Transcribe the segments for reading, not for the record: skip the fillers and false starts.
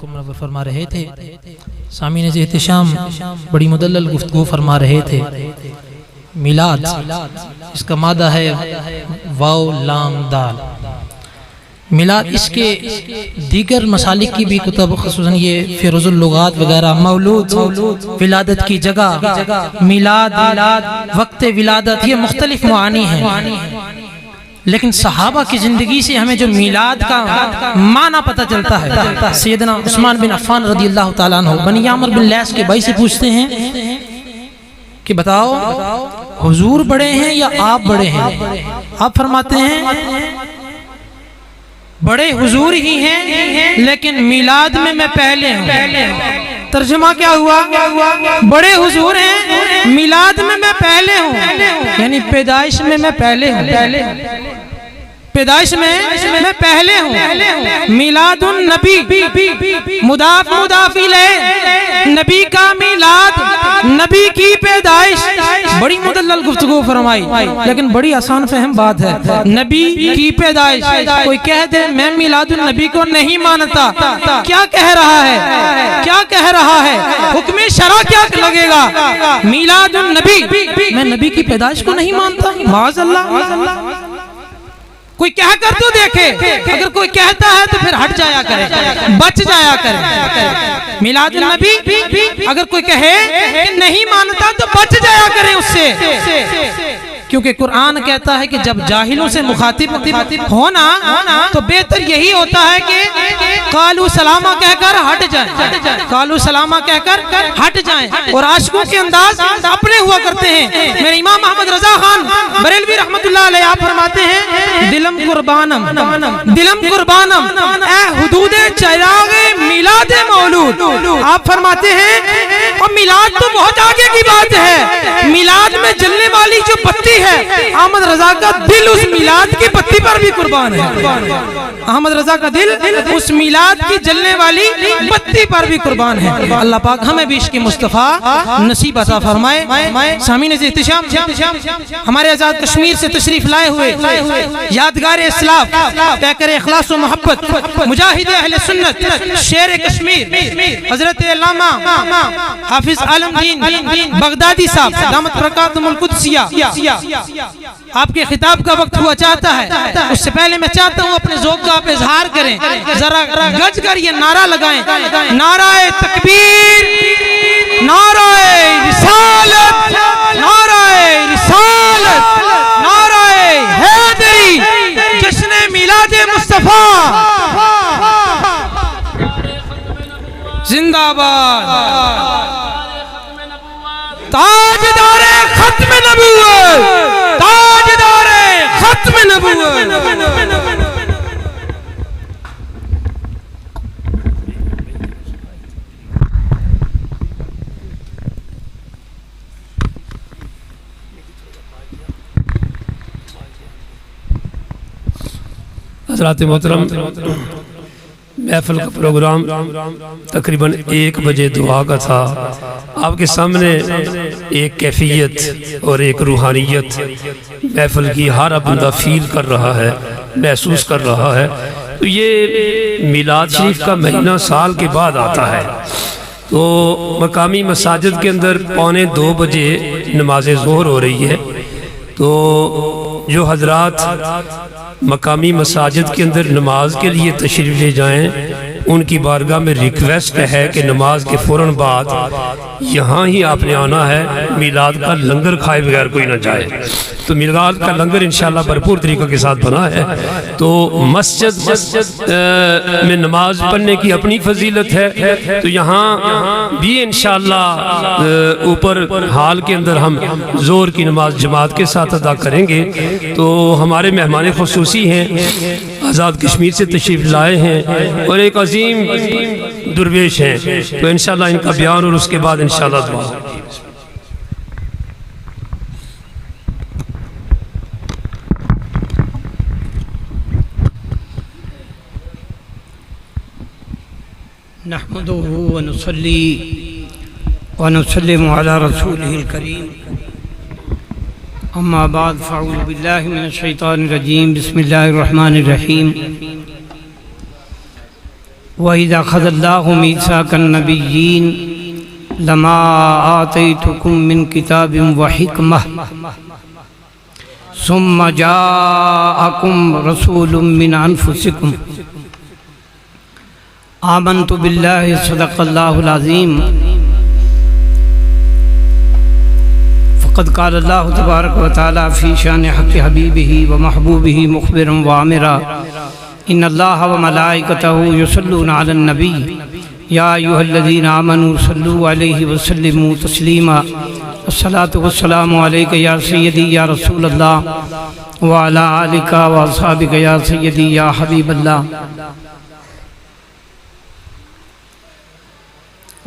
کو منور فرما رہے تھے. سامعین احتشام بڑی مدلل گفتگو فرما رہے تھے. میلاد اس کا مادہ ہے واو لام دال. میلاد اس کے دیگر مسالک کی بھی کتب خصوصاً یہ فیروز اللغات وغیرہ مولود ولادت کی جگہ میلاد وقت ولادت یہ مختلف معانی ہیں. لیکن صحابہ کی زندگی سے ہمیں جو میلاد کا معنی پتہ چلتا ہے. سیدنا عثمان بن عفان رضی اللہ تعالیٰ عنہ بنی عامر بن لیث کے بھائی سے پوچھتے ہیں کہ بتاؤ حضور بڑے ہیں یا آپ بڑے ہیں؟ آپ فرماتے ہیں بڑے حضور ہی ہیں لیکن میلاد میں پہلے ہوں. ترجمہ کیا ہوا؟ بڑے حضور ہیں میلاد میں پہلے ہوں، یعنی پیدائش میں پہلے ہوں. پیدائش میں پہلے ہوں. میلاد النبی مضاف مضاف الیہ، نبی کا میلاد نبی کی پیدائش. بڑی مدلل گفتگو فرمائی لیکن بڑی آسان فہم بات ہے. نبی کی پیدائش. کوئی کہہ دے میں میلاد النبی کو نہیں مانتا، کیا کہہ رہا ہے؟ کیا کہہ رہا ہے؟ حکم شرع کیا لگے گا؟ میلاد النبی میں نبی کی پیدائش کو نہیں مانتا. معاذ اللہ. کوئی کہہ کر تو دیکھے، اگر کوئی کہتا ہے تو پھر ہٹ جایا کرے، بچ جایا کرے. میلاد النبی اگر کوئی کہے کہ نہیں مانتا تو بچ جایا کرے اس سے، کیونکہ قرآن کہتا ہے کہ جب جاہلوں سے مخاطب ہونا تو بہتر یہی ہوتا ہے کہ قالوا سلامہ کہہ کر ہٹ جائیں. قالوا سلامہ کہہ کر ہٹ جائیں. اور عاشقوں کے انداز اپنے ہوا کرتے ہیں. میرے امام محمد رضا خان بریلوی رحمت اللہ علیہ آپ فرماتے ہیں دلم قربانم دلم قربانم اے حدود چراغ میلاد مولود. آپ فرماتے ہیں اور میلاد تو بہت آگے کی بات ہے. میلاد میں جلنے والی جو بتی ہے احمد رضا کا دل اس میلاد کی بتی پر بھی قربان ہے. احمد رضا کا دل اس میلاد کی جلنے والی بتی پر بھی قربان ہے. اللہ پاک ہمیں بھی عشق مصطفیٰ نصیب عطا فرمائے. سامعین احتشام ہمارے آزاد کشمیر سے تشریف لائے ہوئے یادگار اسلاف پیکر اخلاص و محبت مجاہد اہل سنت شیر کشمیر حضرت علامہ حافظ عالم دین بغدادی صاحب دامت برکاتہم القدسیہ آپ کے خطاب کا وقت ہوا چاہتا ہے. اس سے پہلے میں چاہتا ہوں اپنے ذوق کا آپ اظہار کریں. ذرا گج کر یہ نعرہ لگائیں، نعرہ تکبیر، نعرہ رسالت، نعرہ رسالت، نعرہ حیدری، جشن میلاد مصطفیٰ زندہ باد. تاجدار ختم نبوت، تاجدار ختم نبوت. حضرات محترم، محفل کا پروگرام تقریباً 1 بجے دعا کا تھا. آپ کے سامنے ایک کیفیت اور ایک روحانیت محفل کی ہر بندہ فیل کر رہا ہے، محسوس کر رہا ہے. تو یہ میلاد شریف کا مہینہ سال کے بعد آتا ہے. تو مقامی مساجد کے اندر 1:45 بجے نماز ظہر ہو رہی ہے. تو جو حضرات مقامی مساجد کے اندر نماز کے لیے تشریف لے جائیں ان کی بارگاہ میں ریکویسٹ ہے کہ نماز کے فوراً بعد یہاں ہی آپ نے آنا ہے. میلاد کا لنگر کھائے بغیر کوئی نہ جائے. تو میلاد کا لنگر انشاءاللہ بھرپور طریقہ کے ساتھ بنا ہے. تو مسجد میں نماز پڑھنے کی اپنی فضیلت ہے. تو یہاں بھی انشاءاللہ اوپر حال کے اندر ہم ظہر کی نماز جماعت کے ساتھ ادا کریں گے. تو ہمارے مہمان خصوصی ہیں، آزاد کشمیر سے تشریف لائے ہیں اور ایک عظیم درویش ہیں. تو انشاءاللہ ان کا بیان اور اس کے بعد انشاءاللہ دعا. نحمده ونصلي ونسلم على رسوله الكريم. اما بعد فاعوذ بالله من الشيطان الرجيم. بسم الله الرحمن الرحيم. وَإِذَا أَخَذَ اللَّهُ مِيثَاقَ النَّبِيِّينَ لَمَا آتَيْتُكُم مِّن كِتَابٍ وَحِكْمَةٍ ثُمَّ جَاءَكُمْ رَسُولٌ مِّنْ أَنفُسِكُمْ آمنت باللہ صدق اللہ العظیم فقد قال اللہ تبارک و تعالی فی شان حق حبیبہ و محبوبہ مخبرا وعامرا ان اللہ و ملائکتہ یصلون علی النبی یا ایھا الذین آمنوا صلوا علیہ وسلموا تسلیما الصلاۃ والسلام علیک یا سیدی یا رسول اللہ وعلی آلک و اصحابک یا سیدی یا حبیب اللہ۔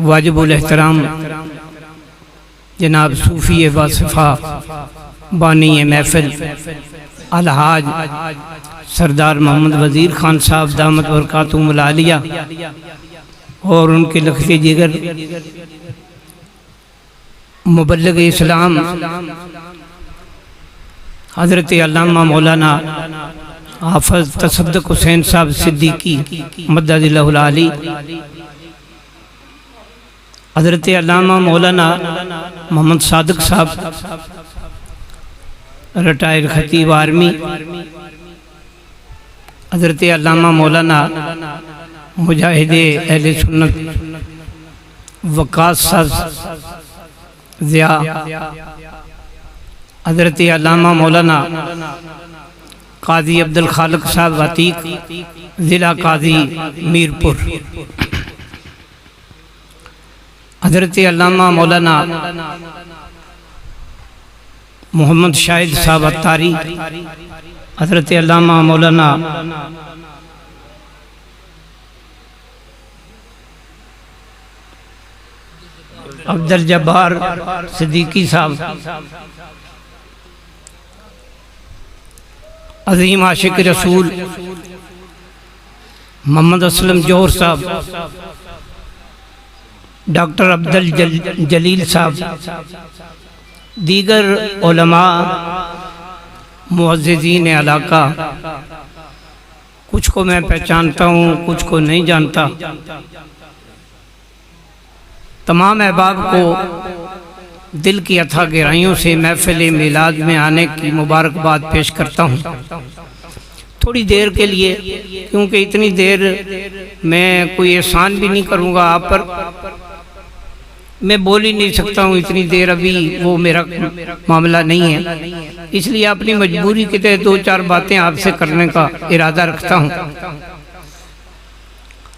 واجب الاحترام جناب صوفی واصفہ بانی محفل الحاج سردار محمد وزیر خان صاحب دامت برکاتہم العالیہ اور ان کے لخت جگر مبلغ اسلام حضرت علامہ مولانا حافظ تصدق حسین صاحب صدیقی مدد اللہ العالی، حضرت علامہ مولانا محمد صادق صاحب ریٹائر خطیب آرمی، حضرت علامہ مولانا مجاہد اہل سنت وقاص صاحب ضیاء، حضرت علامہ مولانا قاضی عبدالخالق صاحب عتیق ضلع قاضی میرپور، حضرت علامہ مولانا محمد شاہد صاحب اتاری، حضرت علامہ مولانا عبدالجبار صدیقی صاحب، عظیم عاشق رسول محمد اسلم جوہر صاحب، ڈاکٹر عبدالجلیل صاحب، دیگر علماء معززین علاقہ، کچھ کو میں پہچانتا ہوں کچھ کو نہیں جانتا، تمام احباب کو دل کی اتھا گہرائیوں سے محفل میلاد میں آنے کی مبارکباد پیش کرتا ہوں۔ تھوڑی دیر کے لیے، کیونکہ اتنی دیر میں کوئی احسان بھی نہیں کروں گا آپ پر، میں بول ہی نہیں سکتا ہوں اتنی دیر، ابھی وہ میرا معاملہ نہیں ہے، اس لیے اپنی مجبوری کے تحت دو چار باتیں آپ سے کرنے کا ارادہ رکھتا ہوں۔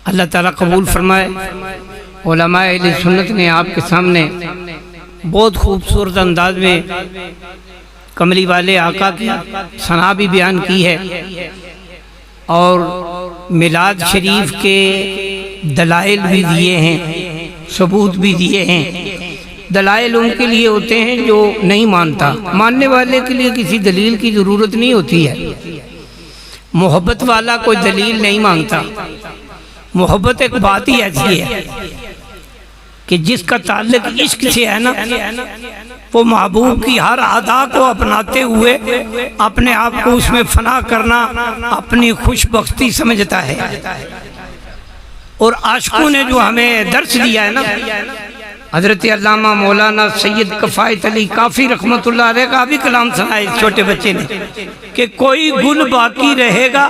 اللہ تعالیٰ قبول فرمائے۔ علماء اہل سنت نے آپ کے سامنے بہت خوبصورت انداز میں کملی والے آقا کی ثنا بھی بیان کی ہے اور میلاد شریف کے دلائل بھی دیے ہیں، ثبوت بھی دیے ہیں۔ دلائل ان کے لیے ہوتے ہیں جو نہیں مانتا، ماننے والے کے لیے کسی دلیل کی ضرورت نہیں ہوتی ہے۔ محبت والا کوئی دلیل نہیں مانگتا۔ محبت ایک بات ہی ایسی ہے کہ جس کا تعلق عشق سے ہے نا، وہ محبوب کی ہر ادا کو اپناتے ہوئے اپنے آپ کو اس میں فنا کرنا اپنی خوش بختی سمجھتا ہے۔ اور عاشقوں نے جو ہمیں درس دیا ہے نا، حضرت علامہ مولانا سید کفایت علی کافی رحمت اللہ علیہ کا بھی کلام سنا ہے چھوٹے بچے نے کہ کوئی گل باقی رہے گا،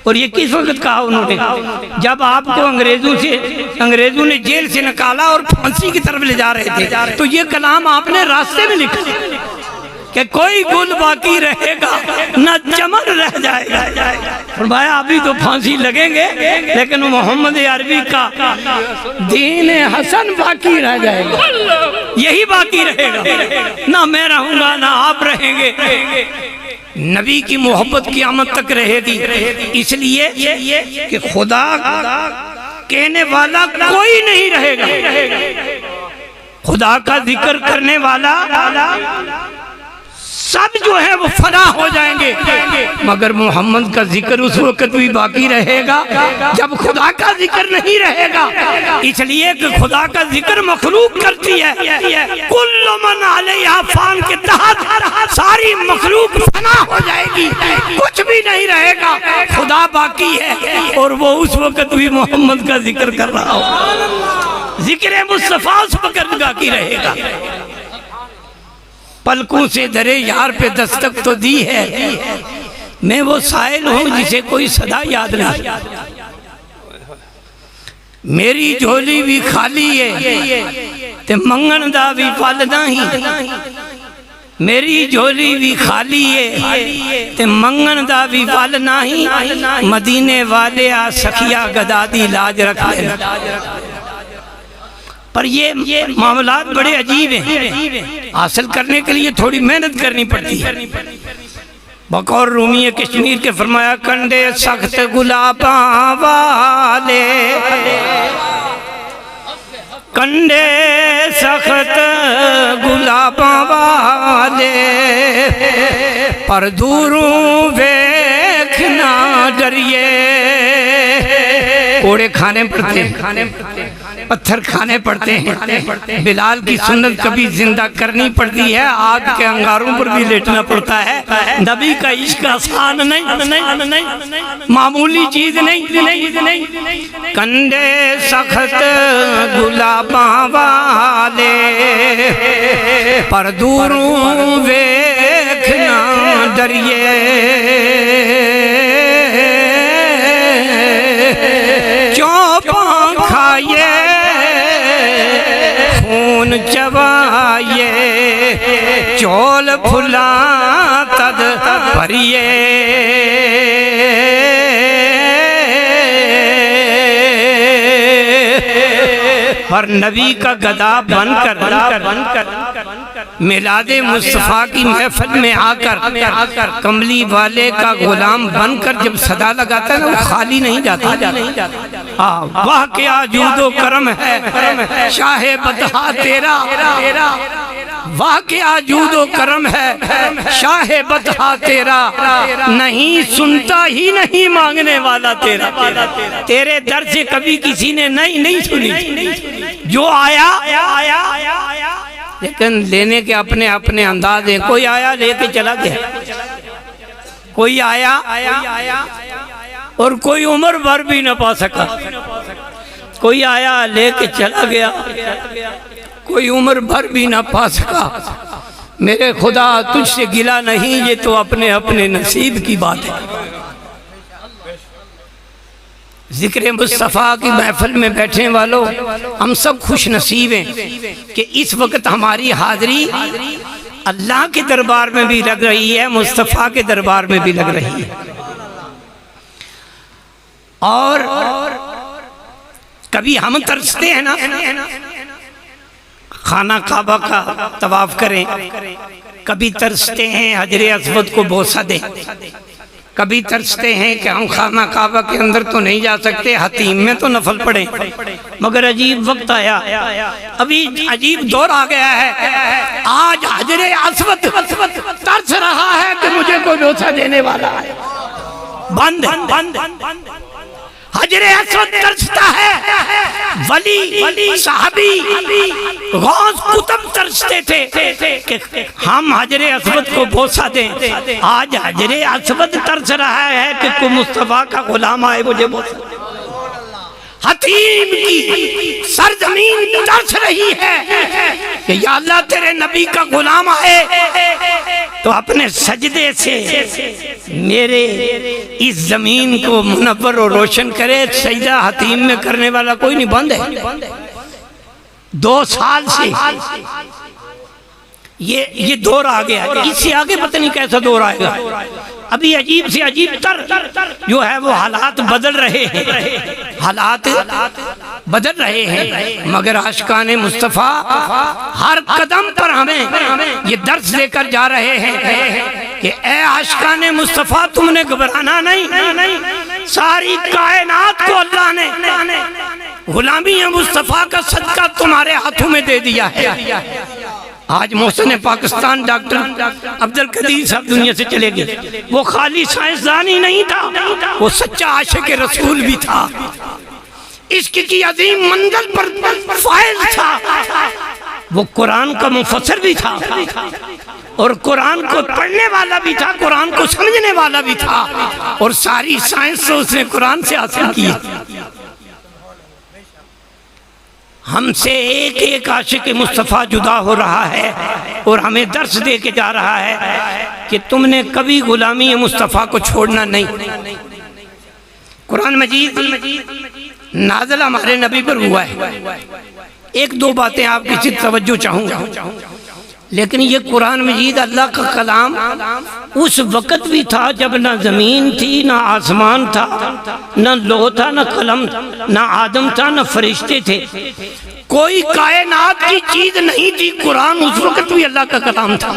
اور یہ کس وقت کہا انہوں نے؟ جب آپ کو انگریزوں نے جیل سے نکالا اور پھانسی کی طرف لے جا رہے تھے، تو یہ کلام آپ نے راستے میں لکھا کہ کوئی گل باقی رہے گا نہ چمن رہ جائے گا۔ فرمایا ابھی تو پھانسی لگیں گے لیکن محمد عربی کا دین حسن باقی رہ جائے گا، یہی باقی رہے گا، نہ میں رہوں گا نہ آپ رہیں گے۔ نبی کی محبت قیامت تک رہے گی، اس لیے کہ خدا کہنے والا کوئی نہیں رہے گا، سب جو ہے وہ فنا ہو جائیں گے، مگر محمد کا ذکر اس وقت بھی باقی رہے گا جب خدا کا ذکر نہیں رہے گا، اس لیے کہ خدا کا ذکر مخلوق کرتی ہے۔ کل من علیہا فان کے تحت ساری مخلوق فنا ہو جائے گی، کچھ بھی نہیں رہے گا، خدا باقی ہے اور وہ اس وقت بھی محمد کا ذکر کر رہا ہو، ذکر مصطفیٰ اس وقت باقی رہے گا۔ پلکوں سے درے یار پہ دستک تو دی ہے، میں وہ سائل ہوں جسے کوئی صدا یاد نہیں، میری جھولی بھی خالی ہے تے منگن دا بھی پل نہیں، میری جھولی بھی خالی ہے تے منگن دا بھی پل نہیں، مدینے والے آ سخیا گدا دی لاج رکھ لینا۔ پر یہ معاملات بڑے عجیب ہیں، حاصل کرنے کے لیے تھوڑی محنت کرنی پڑتی ہے۔ بقول رومی کشمیر کے فرمایا کنڈے سخت گلاباں والے، کنڈے سخت گلاباں والے، پر دوروں ویکھنا ڈریے، کوڑے کھانے پڑتے ہیں، پتھر کھانے پڑتے ہیں، بلال کی سنت کبھی زندہ کرنی پڑتی ہے، آگ کے انگاروں پر بھی لیٹنا پڑتا ہے، نبی کا عشق آسان نہیں، معمولی چیز نہیں، کنڈے سخت گلاباں والے، پر دوروں ویکھنا ڈریے، چوپاں کھائیے خون چبائیے، چول پھلا تد بھریے، پر نبی کا گدا بن کر میلاد مصطفیٰ کی محفل میں آ کر کملی والے کا غلام بن کر جب صدا لگاتا ہے وہ خالی نہیں جاتا۔ واہ کیا جود و کرم ہے شاہ بطحا تیرا، واہ کیا جود و کرم ہے شاہ بطحا تیرا، نہیں سنتا ہی نہیں مانگنے والا تیرا، تیرے در سے کبھی کسی نے نہیں سنی، جو آیا لیکن لینے کے اپنے انداز ہیں، کوئی آیا لے کے چلا گیا، کوئی آیا اور کوئی عمر بھر بھی نہ پا سکا، کوئی آیا لے کے چلا گیا، کوئی عمر بھر بھی نہ پا سکا۔ میرے خدا تجھ سے گلا نہیں، یہ تو اپنے نصیب کی بات ہے۔ ذکر مصطفیٰ کی محفل میں بیٹھنے والوں، ہم سب خوش نصیب ہیں کہ اس وقت ہماری حاضری اللہ کے دربار میں بھی لگ رہی ہے، مصطفیٰ کے دربار میں بھی لگ رہی ہے۔ اور کبھی ہم ترستے ہیں نا خانہ کعبہ کا طواف کریں، کبھی ترستے ہیں حجر اسود کو بوسہ دیں، کبھی ترستے ہیں کہ ہم خانہ کعبہ کے اندر تو نہیں جا سکتے، حتیم میں تو نفل پڑھیں، مگر عجیب وقت آیا، ابھی عجیب دور آ گیا ہے، آج حجر اسود ترس رہا ہے کہ مجھے کوئی بوسہ دینے والا ہے، بند حجر اسود ترستا ہے، ولی صحابی غوث قطب ترستے تھے کہ ہم حجر اسود کو بوسہ دیں، آج حجر اسود ترس رہا ہے کہ کوئی مصطفیٰ کا غلام آئے مجھے بوسہ دے۔ حتیم کی سرزمین ترس رہی ہے کہ یا اللہ تیرے نبی کا غلام آئے تو اپنے سجدے سے میرے اس زمین کو منور اور روشن کرے۔ سجدہ حتیم میں کرنے والا کوئی نہیں، بند ہے 2 سال سے یہ دور آ گیا، اس سے آگے پتہ نہیں کیسا دور آئے گا۔ ابھی عجیب سے عجیب تر جو ہے وہ حالات بدل رہے ہیں، حالات بدل رہے ہیں، مگر عاشقان مصطفیٰ ہر قدم پر ہمیں یہ درس دے کر جا رہے ہیں کہ اے عاشقان مصطفیٰ تم نے گھبرانا نہیں، ساری کائنات کو اللہ نے غلامی مصطفیٰ کا صدقہ تمہارے ہاتھوں میں دے دیا ہے۔ آج محسن پاکستان ڈاکٹر عبدالقدیر صاحب دنیا سے چلے گئے، وہ خالی سائنسدان ہی نہیں تھا، وہ سچا عاشق رسول بھی تھا، عشق کی عظیم منزل پر فائز تھا، وہ قرآن کا مفسر بھی تھا اور قرآن کو پڑھنے والا بھی تھا، قرآن کو سمجھنے والا بھی تھا، اور ساری سائنس تو اس نے قرآن سے حاصل کی۔ ہم سے ایک ایک عاشق مصطفیٰ جدا ہو رہا ہے اور ہمیں درس دے کے جا رہا ہے کہ تم نے کبھی غلامی مصطفیٰ کو چھوڑنا نہیں۔ قرآن مجید نازل ہمارے نبی پر ہوا ہے۔ ایک دو باتیں آپ کی صرف توجہ چاہوں گا، لیکن یہ قرآن مجید اللہ کا کلام اس وقت بھی تھا جب نہ زمین تھی، نہ آسمان تھا، نہ لوح تھا، نہ قلم، نہ آدم تھا، نہ فرشتے تھے، کوئی کائنات کی چیز نہیں تھی، قرآن اس وقت بھی اللہ کا کلام تھا،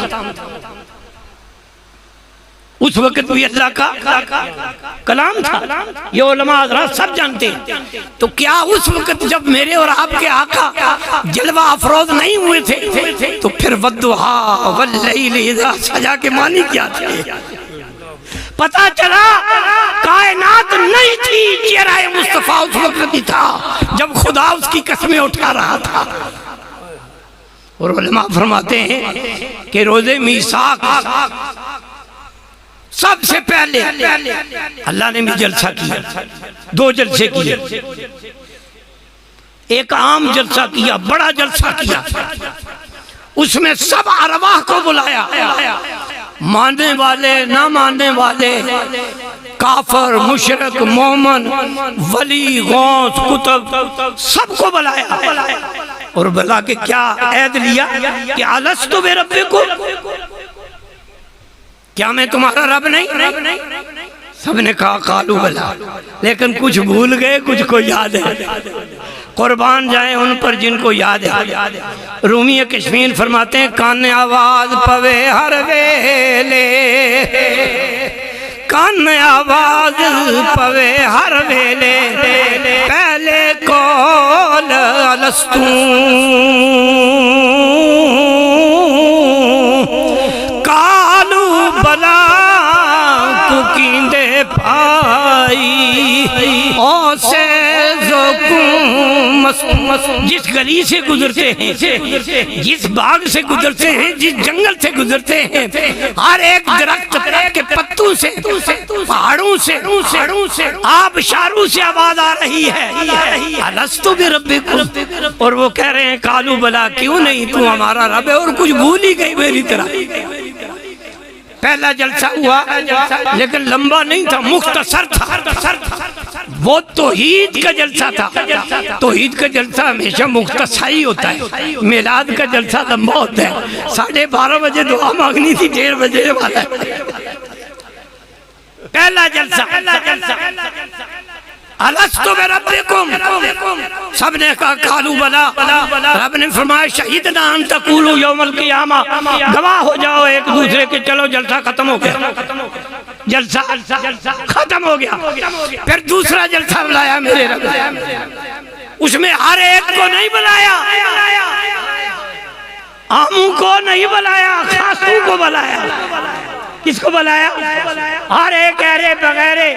اس وقت بھی اللہ کا کلام تھا، یہ علماء حضرات سب جانتے ہیں۔ تو کیا اس وقت جب میرے اور آپ کے آقا جلوہ افروز نہیں ہوئے تھے تو پھر والضحیٰ واللیل اذا سجا کے معنی کیا تھے؟ پتا چلا کائنات نہیں تھی، چہرہ مصطفیٰ اس وقت بھی تھا جب خدا اس کی قسمیں اٹھا رہا تھا۔ اور علماء فرماتے ہیں کہ روز میثاق سب سے پہلے اللہ نے بھی جلسہ کیا، دو جلسے کیے، ایک عام جلسہ کیا، بڑا جلسہ کیا، اس میں سب ارواح کو بلایا، ماننے والے نہ ماننے والے، کافر مشرک مومن ولی غوث کتب سب کو بلایا، اور بلا کے کیا عہد لیا کہ الست بربکم، کیا میں تمہارا رب نہیں؟ سب نے کہا قالوا بلا، لیکن کچھ بھول گئے، کچھ کو یاد ہے، قربان جائیں ان پر جن کو یاد ہے۔ رومی کشمیر فرماتے ہیں کان آواز پوے ہر ویلے، کان آواز پوے ہر ویلے، پہلے کول الستو بلا تو کیندے پائی او سے جس گلی سے گزرتے ہیں، جس باغ سے گزرتے ہیں، جس جنگل سے گزرتے ہیں، ہر ایک درخت کے پتوں سے، پہاڑوں سے، آبشاروں سے آواز آ رہی ہے الست بربکم، اور وہ کہہ رہے ہیں قالوا بلا، کیوں نہیں تو ہمارا رب ہے، اور کچھ بھول ہی گئی میری طرح۔ پہلا جلسہ ہوا لیکن لمبا نہیں تھا، مختصر تھا، وہ توحید کا جلسہ تھا۔ توحید کا جلسہ ہمیشہ مختصر ہی ہوتا ہے، میلاد کا جلسہ لمبا ہوتا ہے۔ 12:30 بجے دعا مانگنی تھی، 1:30 بجے والا ہے۔ پہلا جلسہ الست بربکم، سب نے کہا قالوا بلا، رب نے فرمایا شہیدنا ان تقولوا یوم القیامہ، گواہ ہو جاؤ ایک دوسرے کے، چلو جلسہ ختم ہو گیا، جلسہ ختم ہو گیا۔ پھر دوسرا جلسہ بلایا میرے رب، اس میں ہر ایک کو نہیں بلایا، عاموں کو نہیں بلایا، خاصوں کو بلایا۔ کس کو بلایا؟ ہر ایک ایرے بغیرے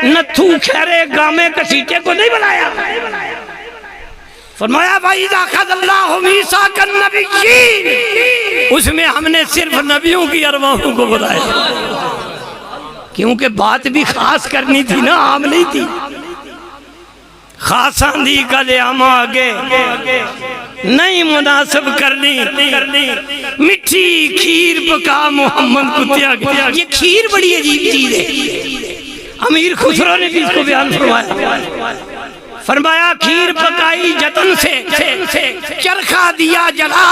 نتھو خیرے گامے کسیٹے کو نہیں بلایا۔ فرمایا وَإِذَا أَخَذَ اللَّهُ مِيثَاقَ النَّبِيِّينَ، اس میں ہم نے صرف نبیوں کی ارواحوں کو بلایا، کیونکہ بات بھی خاص کرنی تھی نا، عام نہیں تھی۔ خاصاں دی کلے ہم آگے نہیں مناسب کرنی، مٹھی کھیر پکا محمد کتیا گیا۔ یہ کھیر بڑی عجیب چیز ہے، امیر خسرو نے بھی اس کو بیان فرمایا کھیر پکائی جتن سے، چرخا دیا جلا،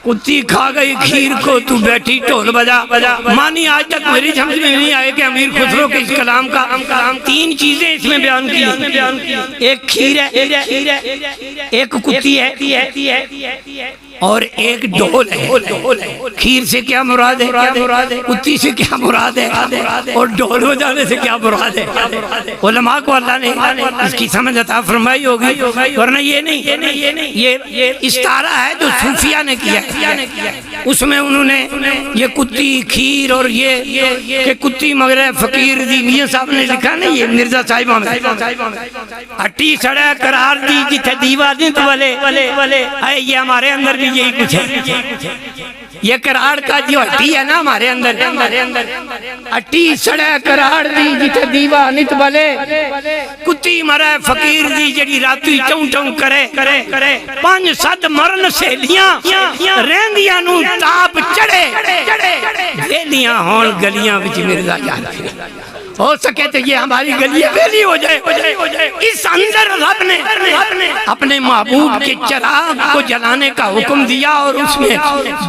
کتی کھا گئی کھیر کو، تو بیٹھی ٹھول بجا۔ مانی آج تک میری سمجھ میں نہیں آئے کہ امیر خسرو کے اس کلام کا 3 چیزیں اس میں بیان کی، ایک کھیر ہے، ایک کتی ہے، اور ایک ڈھول ہے۔ کھیر سے کیا مراد ہے؟ کتی سے کیا مراد ہے؟ اور ڈھول ہو جانے سے کیا مراد ہے؟ علماء کو اللہ نے اس کی سمجھ عطا فرمائی ہوگی، ورنہ یہ نہیں، یہ استعارہ ہے جو صوفیہ نے کیا ہے۔ اس میں انہوں نے یہ کتی کھیر اور یہ کہ کتی مگر فقیر دی میاں صاحب نے لکھا نہیں، یہ مرزا صاحبہ میں ہٹی سڑے قرار دی جتھے دیوا دنت والے اے، یہ ہمارے اندر بھی یہی کچھ ہے۔ یہ قرار کا جو ہٹی ہے نا ہمارے اندر، ہٹی سڑے قرار دی جتھے دیوا دنت والے، کتی مرے فقیر دی جڑی راتی چون چون کرے، 5-7 مرن سہیلیاں رہندیاں نو تاپ چڑھے، ویلیاں ہون گلیاں وچ مرزا جان ہو سکے تو یہ ہماری گلی ویلی ہو جائے۔ اس اندر رب نے اپنے محبوب کے چراغ کو جلانے کا حکم دیا اور اس میں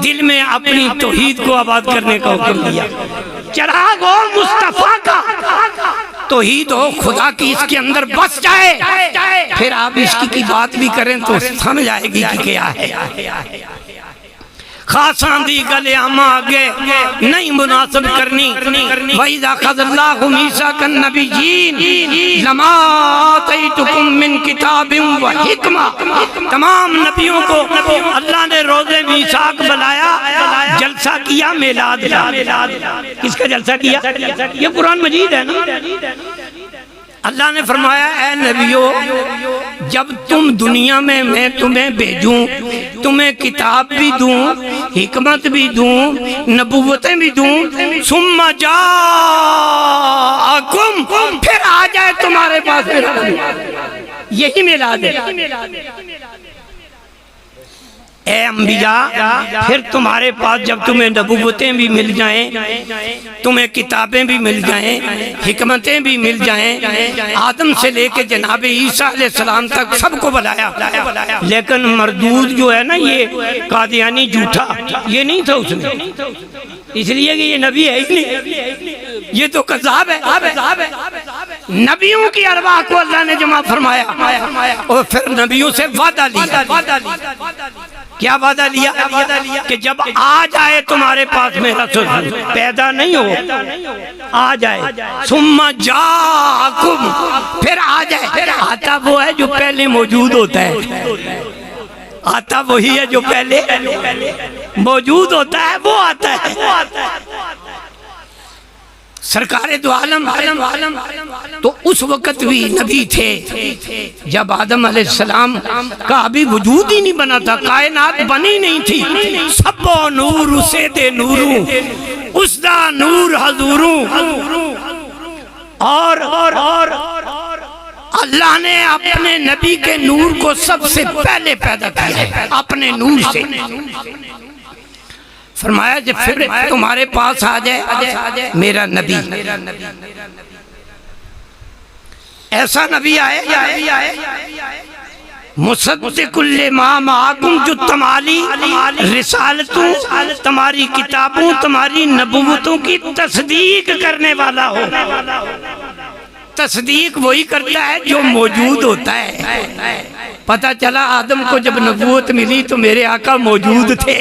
دل میں اپنی توحید کو آباد کرنے کا حکم دیا۔ چراغ ہو مصطفیٰ کا، توحید ہو خدا کی اس کے اندر بس جائے، پھر آپ عشق کی بات بھی کریں تو سمجھ آئے گی کہ کیا ہے۔ خاصاں دی گلے ہم آگے نہیں مناسب کرنی۔ وَإِذَا خَذَ اللَّهُ مِيثَاقَ النَّبِيِّينَ لَمَا آتَيْتُكُم مِّن كِتَابٍ وَحِکْمَةٍ، تمام نبیوں کو اللہ نے روز میثاق بلایا، جلسہ کیا میلاد کا۔ کس کا جلسہ کیا؟ یہ قرآن مجید ہے نا۔ اللہ نے فرمایا اے نبیو، جب تم دنیا میں میں تمہیں بھیجوں، تمہیں کتاب بھی دوں، حکمت بھی دوں، نبوتیں بھی دوں، ثم جاءکم، پھر آ جائے تمہارے پاس میرا نبی۔ یہی میلاد ہے۔ اے انبیاء، پھر تمہارے پاس جب تمہیں نبوتیں بھی مل جائیں، تمہیں کتابیں بھی مل جائیں، حکمتیں بھی مل جائیں، آدم سے لے کے جناب عیسیٰ علیہ السلام تک سب کو بلایا، لیکن مردود جو ہے نا یہ قادیانی جھوٹا، یہ نہیں تھا اس میں، اس لیے کہ یہ نبی ہے ہی نہیں، یہ تو کذاب ہے۔ نبیوں کی ارواح کو اللہ نے جمع فرمایا اور پھر نبیوں سے وعدہ لیا۔ کیا وعدہ لیا؟ کہ جب آ جائے تمہارے پاس میرا رسول، پیدا نہیں ہو، آ جائے، ثم جاءکم، پھر آ جائے۔ آتا وہ ہے جو پہلے موجود ہوتا ہے، آتا وہی ہے جو پہلے موجود ہوتا ہے، وہ آتا ہے۔ سرکار دو عالم تو اس وقت بھی نبی تھے جب آدم علیہ السلام کا ابھی وجود ہی نہیں بنا تھا، کائنات بنی نہیں تھی۔ سبو نور اسے دے نوروں، اس دا نور حضوروں، اور اللہ نے اپنے نبی کے نور کو سب سے پہلے پیدا کیا ہے اپنے نور سے۔ فرمایا جب پھر تمہارے پاس آ جائے میرا نبی، ایسا نبی آئے مصدق لما معاکم، جو تمہاری رسالتوں، تمہاری کتابوں، تمہاری نبوتوں کی تصدیق کرنے والا ہو۔ تصدیق وہی کرتا ہے جو موجود ہوتا ہے۔ پتہ چلا آدم کو جب نبوت ملی تو میرے آقا موجود تھے،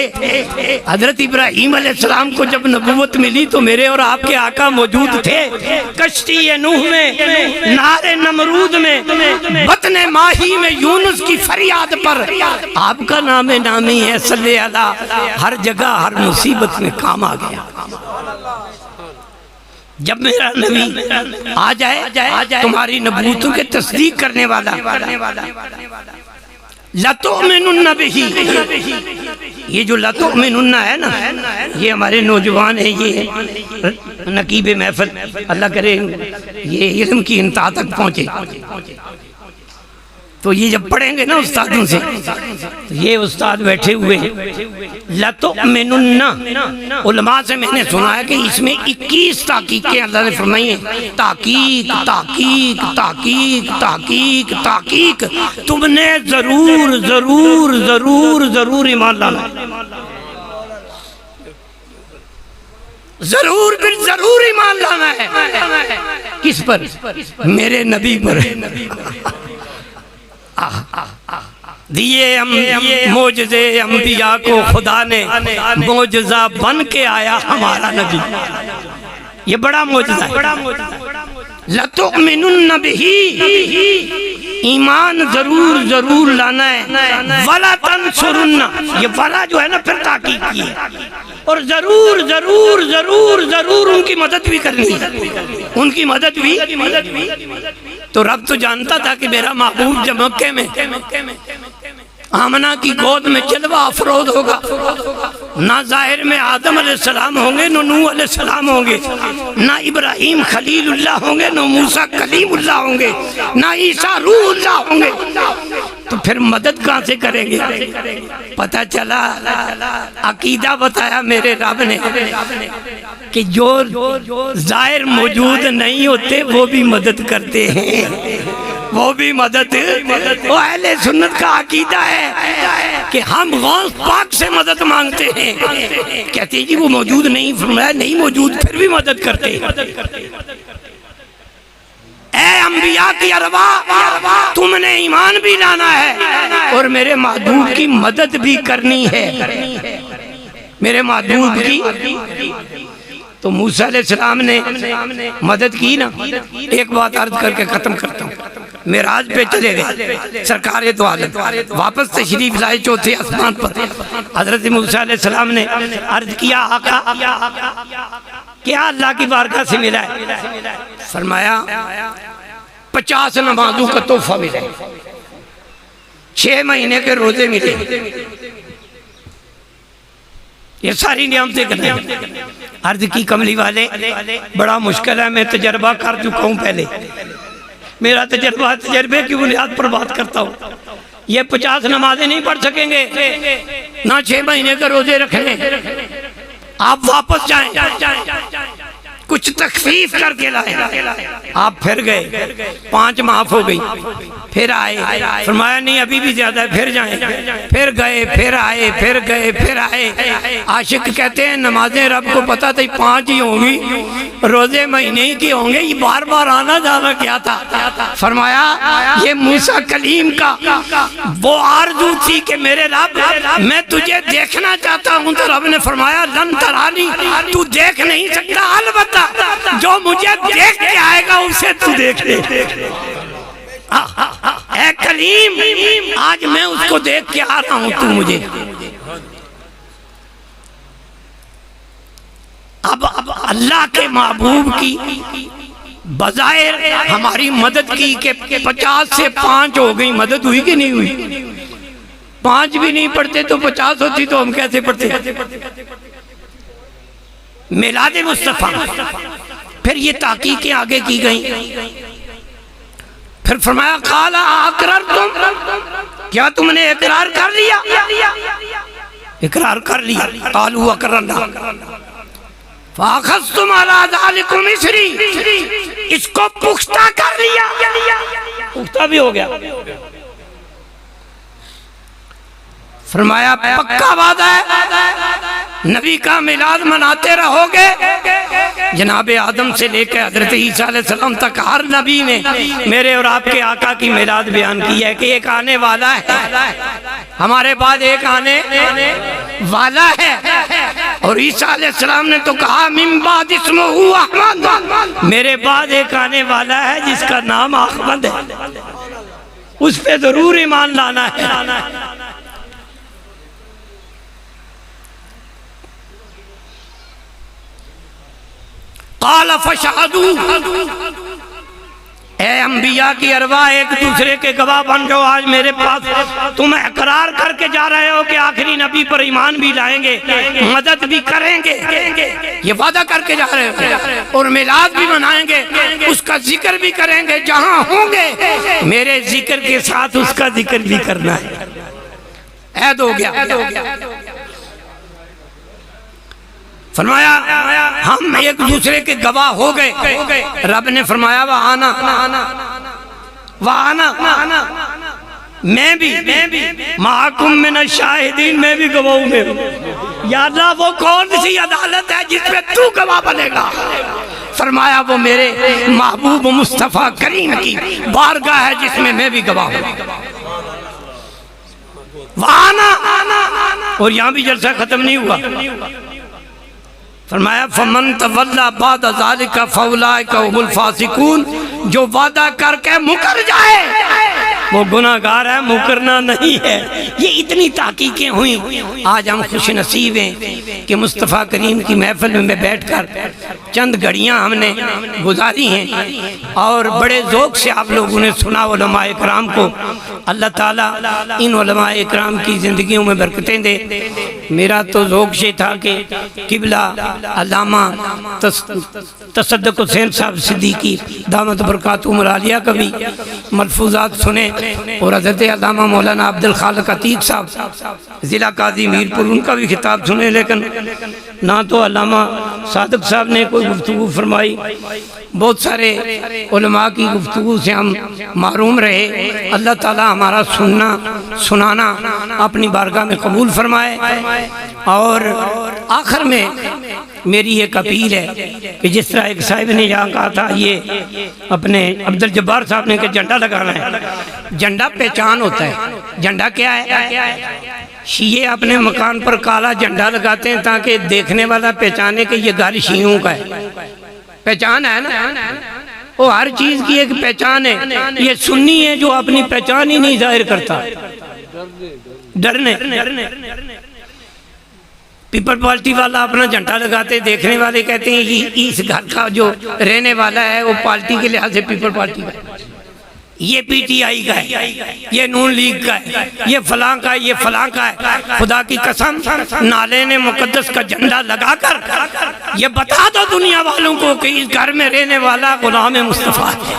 حضرت ابراہیم علیہ السلام کو جب نبوت ملی تو میرے اور آپ کے آقا موجود تھے، کشتی نوح میں، نار نمرود میں، بطن ماہی میں یونس کی فریاد پر آپ کا نام نامی ہے صلی اللہ، ہر جگہ ہر مصیبت میں کام آ گیا۔ جب میرا نبی آ جائے تمہاری نبوتوں کے تصدیق کرنے والا، لَتُؤْمِنُنَّ بِهِ، یہ جو لَتُؤْمِنُنَّ ہے نا، یہ ہمارے نوجوان ہیں، یہ نقیب محفل، اللہ کرے یہ علم کی انتہا تک پہنچے، تو یہ جب پڑھیں گے نا استادوں سے، یہ استاد بیٹھے ہوئے لَتُؤْمِنُنَّ، علماء سے میں نے سنا ہے کہ اس میں 21 تحقیقیں اللہ نے فرمائی ہیں، تحقیق تحقیق تحقیق تحقیق تحقیق، تم نے ضرور ضرور ضرور ضرور ایمان لانا، ضرور پھر ضرور ایمان لانا ہے۔ کس پر؟ میرے نبی پر۔ دیے معجزے انبیاء کو خدا نے، معجزہ بن کے آیا ہمارا نبی. یہ بڑا معجزہ ہے. لَتُؤْمِنُنَّ بِهِ، ایمان ضرور ضرور لانا ہے. وَلَا تَنْصُرُنَّ، یہ وَلَا جو ہے نا پھر تاکید کی ہے، اور ضرور ضرور ضرور ضرور ان کی مدد بھی کرنی ہے. ان کی مدد بھی. تو رب تو جانتا تھا کہ میرا محبوب جب مکے میں آمنہ کی گود میں جلوہ افروز ہوگا، نہ ظاہر میں آدم علیہ السلام ہوں گے، نہ نوح علیہ السلام ہوں گے، نہ ابراہیم خلیل اللہ ہوں گے، نہ موسیٰ کلیم اللہ ہوں گے، نہ عیسیٰ روح اللہ ہوں گے. تو پھر مدد کہاں سے کریں گے؟ پتہ چلا عقیدہ بتایا میرے رب نے کہ جو ظاہر موجود نہیں ہوتے وہ بھی مدد کرتے ہیں، وہ بھی مدد. وہ اہل سنت کا عقیدہ ہے کہ ہم غوث پاک سے مدد مانگتے ہیں. کہتے ہیں جی وہ موجود نہیں، فرمایا نہیں موجود پھر بھی مدد کرتے ہیں. اے انبیاء کی ارواح، تم نے ایمان بھی لانا ہے اور میرے محبوب کی مدد بھی کرنی ہے، میرے محبوب کی. تو موسیٰ علیہ السلام نے مدد کی نا. ایک بات عرض کر کے ختم کرتا ہوں. معراج پہ چلے گئے سرکار دو عالم، واپس تشریف لائے چوتھے آسمان پر. حضرت موسیٰ علیہ السلام نے عرض کیا آقا کیا اللہ کی بارگاہ سے ملا ہے؟ فرمایا 50 نمازوں کا تحفہ ملا ہے، 6 مہینے کے روزے ملے، یہ ساری نعمتیں کریں. عرض کی کملی والے بڑا مشکل ہے، میں تجربہ کر چکا ہوں پہلے، میرا تجربے کی بنیاد پر بات کرتا ہوں. یہ 50 نمازیں نہیں پڑھ سکیں گے، نہ 6 مہینے کے روزے رکھیں. آپ واپس جائیں، کچھ تخفیف کر کے لائیں. آپ پھر گئے، 5 معاف ہو گئی، پھر آئے، فرمایا نہیں ابھی بھی زیادہ ہے، پھر جائیں. پھر گئے، پھر آئے، پھر گئے، پھر آئے. عاشق کہتے ہیں نمازیں رب کو پتا تھی 5 ہی ہوں گی، روزے مہینے ہی کے ہوں گے، یہ بار بار آنا جانا کیا تھا؟ فرمایا یہ موسیٰ کلیم کا وہ آرزو تھی کہ میرے رب میں تجھے دیکھنا چاہتا ہوں. تو رب نے فرمایا لن ترانی، تو دیکھ نہیں سکتا، البتہ جو مجھے دیکھ کے آئے گا اسے تو دیکھ لے. اے کلیم آج میں اس کو دیکھ کے آ رہا ہوں، تو مجھے. اب اللہ کے محبوب کی بظاہر ہماری مدد کی کہ 50 سے 5 ہو گئی. مدد ہوئی کہ نہیں ہوئی؟ 5 بھی نہیں پڑھتے تو 50 ہوتی تو ہم کیسے پڑھتے؟ میلاد مصطفیٰ. پھر یہ تحقیقیں آگے کی گئیں. پھر فرمایا قال اقررتم، کیا تم نے اقرار کر لیا؟ اقرار کر لیا. قالوا اقررنا فاخذتم على ذلكم مصری، اس کو پختہ کر لیا، پختہ بھی ہو گیا. فرمایا پکا وعدہ ہے، نبی کا میلاد مناتے رہو گے. جناب آدم سے لے کے حضرت عیسیٰ علیہ السلام تک ہر نبی نے میرے اور آپ کے آقا کی میلاد بیان کی ہے کہ ایک آنے والا ہے، ہمارے بعد ایک آنے والا ہے. اور عیسیٰ علیہ السلام نے تو کہا من بعد اسمہ احمد، میرے بعد ایک آنے والا ہے جس کا نام احمد ہے، اس پہ ضرور ایمان لانا ہے. قال فشہدوا، اے انبیاء کی ارواح ایک دوسرے کے گواہ بن جاؤ. آج میرے پاس تم اقرار کر کے جا رہے ہو کہ آخری نبی پر ایمان بھی لائیں گے، مدد بھی کریں گے، یہ وعدہ کر کے جا رہے ہو، اور میلاد بھی منائیں گے، اس کا ذکر بھی کریں گے. جہاں ہوں گے میرے ذکر کے ساتھ اس کا ذکر بھی کرنا ہے. عہد ہو گیا. فرمایا ہم ایک دوسرے کے گواہ ہو گئے. رب نے فرمایا وَآنَا میں بھی مَعَكُم مِّنَ الشَّاهِدِينَ، میں بھی گواہوں میں ہوں. یا اللہ وہ کون سی عدالت ہے جس میں تو گواہ بنے گا؟ فرمایا وہ میرے محبوب مصطفیٰ کریم کی بارگاہ ہے جس میں بھی گواہ ہوں. وَآنَا، اور یہاں بھی جلسہ ختم نہیں ہوا، فرمایا فَمَن تَوَلَّى بَعْدَ ذَلِكَ فَأُولَٰئِكَ هُمُ الْفَاسِقُونَ، جو وعدہ کر کے مکر جائے وہ گناہگار ہے، مکرنا نہیں ہے۔ یہ اتنی تحقیقیں ہوئیں، آج ہم خوش نصیب ہیں کہ مصطفیٰ کریم کی محفل میں بیٹھ کر چند گھڑیاں ہم نے گزاری ہیں، اور بڑے ذوق سے آپ لوگوں نے سنا علماء اکرام کو۔ اللہ تعالیٰ ان علماء اکرام کی زندگیوں میں برکتیں دے۔ میرا تو ذوق یہ تھا کہ قبلہ علامہ تصدق حسین صاحب صدیقی دامت برکاتہم العالیہ کا بھی ملفوظات سنیں، اور حضرت علامہ مولانا عبد الخالق عتیق صاحب ضلع قاضی میرپور ان کا بھی خطاب سنیں، لیکن نہ تو علامہ صادق صاحب نے کوئی گفتگو فرمائی، بہت سارے علماء کی گفتگو سے ہم محروم رہے۔ اللہ تعالیٰ ہمارا سننا سنانا اپنی بارگاہ میں قبول فرمائے۔ اور آخر میں میری ایک اپیل ہے کہ جس طرح ایک صاحب نے یہاں کہا تھا، یہ اپنے عبدالجبار صاحب نے کہ جھنڈا لگانا ہے، جھنڈا پہچان ہوتا ہے۔ جھنڈا کیا ہے؟ شیعہ اپنے مکان پر کالا جھنڈا لگاتے ہیں تاکہ دیکھنے والا پہچانے کہ یہ گھر شیعوں کا ہے۔ پہچان ہے نا، وہ ہر چیز کی ایک پہچان ہے۔ یہ سنی ہے جو اپنی پہچان ہی نہیں ظاہر کرتا، ڈرنے۔ پیپل پارٹی والا اپنا جھنڈا لگاتے، دیکھنے والے کہتے ہیں یہ اس گھر کا جو رہنے والا ہے وہ پارٹی کے لحاظ سے پیپل پارٹی کا ہے، یہ پی ٹی آئی کا ہے، یہ نون لیگ کا ہے، یہ فلاں کا ہے، یہ فلاں کا ہے۔ خدا کی قسم نالین مقدس کا جھنڈا لگا کر یہ بتا دو دنیا والوں کو کہ اس گھر میں رہنے والا غلام مصطفیٰ ہے۔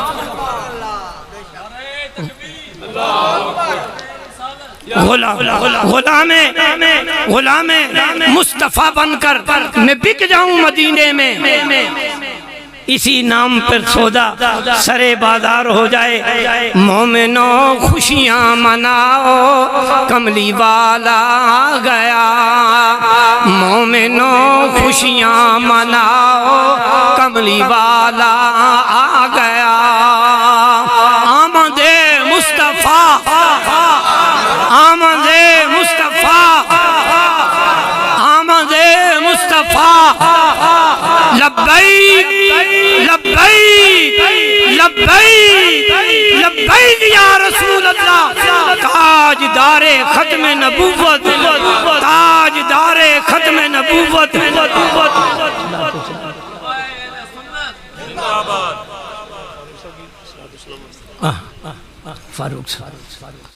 غلام مصطفیٰ بن کر میں بک جاؤں مدینے میں، اسی نام پر سودا سرے بازار ہو جائے۔ مومنوں خوشیاں مناؤ کملی والا گیا، مومنوں خوشیاں مناؤ کملی والا آ گیا۔ آمد مصطفیٰ، آمد مصطفیٰ، آمد مصطفیٰ، لبیک لبیک لبیک لبیک یا رسول اللہ۔ تاجدار ختم نبوت، تاجدار ختم نبوت۔ فاروق